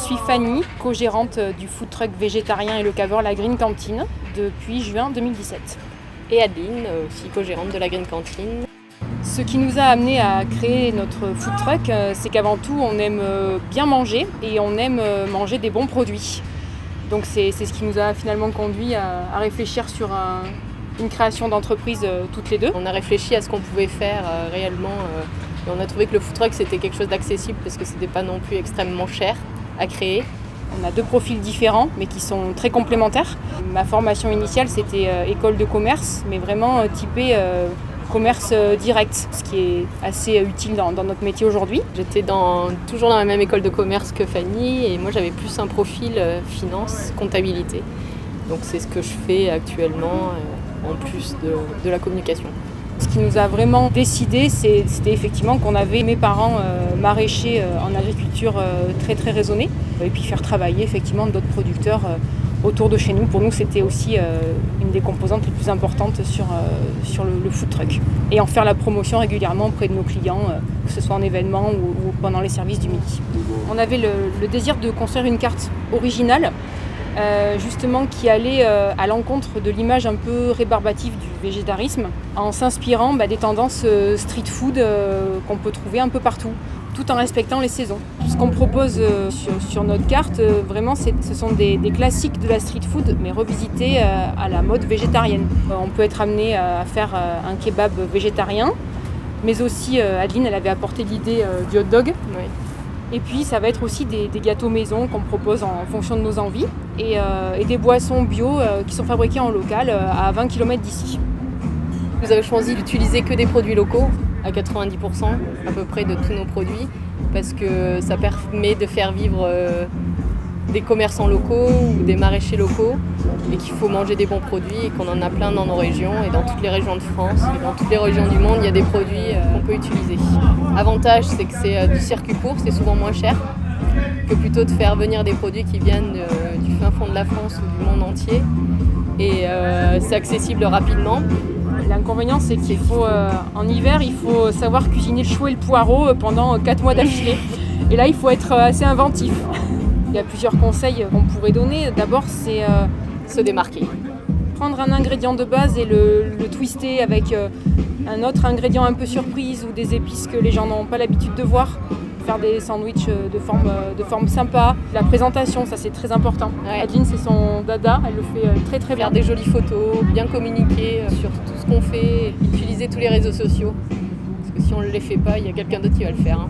suis Fanny, co-gérante du food truck végétarien et locavore La Green Cantine depuis juin 2017. Et Adeline, aussi co-gérante de La Green Cantine. Ce qui nous a amené à créer notre food truck, c'est qu'avant tout, on aime bien manger et on aime manger des bons produits. Donc c'est ce qui nous a finalement conduit à réfléchir sur une création d'entreprise toutes les deux. On a réfléchi à ce qu'on pouvait faire réellement et on a trouvé que le food truck c'était quelque chose d'accessible parce que c'était pas non plus extrêmement cher à créer. On a deux profils différents mais qui sont très complémentaires. Ma formation initiale c'était école de commerce mais vraiment typée commerce direct, ce qui est assez utile dans notre métier aujourd'hui. J'étais toujours dans la même école de commerce que Fanny et moi j'avais plus un profil finance, comptabilité. Donc c'est ce que je fais actuellement en plus de la communication. Ce qui nous a vraiment décidé, c'était effectivement qu'on avait mes parents maraîchers en agriculture très très raisonnée et puis faire travailler effectivement d'autres producteurs autour de chez nous. Pour nous, c'était aussi une des composantes les plus importantes sur le food truck. Et en faire la promotion régulièrement auprès de nos clients, que ce soit en événement ou pendant les services du midi. On avait le désir de construire une carte originale, justement qui allait à l'encontre de l'image un peu rébarbative du végétarisme, en s'inspirant des tendances street food qu'on peut trouver un peu partout, tout en respectant les saisons. Ce qu'on propose sur notre carte, vraiment, ce sont des classiques de la street food, mais revisités à la mode végétarienne. On peut être amené à faire un kebab végétarien, mais aussi, Adeline, elle avait apporté l'idée du hot dog. Oui. Et puis, ça va être aussi des gâteaux maison qu'on propose en fonction de nos envies, et des boissons bio qui sont fabriquées en local à 20 km d'ici. Vous avez choisi d'utiliser que des produits locaux, à 90% à peu près de tous nos produits, parce que ça permet de faire vivre des commerçants locaux ou des maraîchers locaux et qu'il faut manger des bons produits et qu'on en a plein dans nos régions et dans toutes les régions de France et dans toutes les régions du monde, il y a des produits qu'on peut utiliser. L'avantage, c'est que c'est du circuit court, c'est souvent moins cher que plutôt de faire venir des produits qui viennent du fin fond de la France ou du monde entier et c'est accessible rapidement. L'inconvénient, c'est qu'il faut, en hiver, il faut savoir cuisiner le chou et le poireau pendant 4 mois d'affilée. Et là, il faut être assez inventif. Il y a plusieurs conseils qu'on pourrait donner. D'abord, c'est se démarquer. Prendre un ingrédient de base et le twister avec un autre ingrédient un peu surprise ou des épices que les gens n'ont pas l'habitude de voir. Faire des sandwichs de forme sympa. La présentation, ça c'est très important. Ouais. Adeline, c'est son dada, elle le fait très très bien. Faire des jolies photos, bien communiquer sur tout ce qu'on fait, utiliser tous les réseaux sociaux. Parce que si on ne les fait pas, il y a quelqu'un d'autre qui va le faire.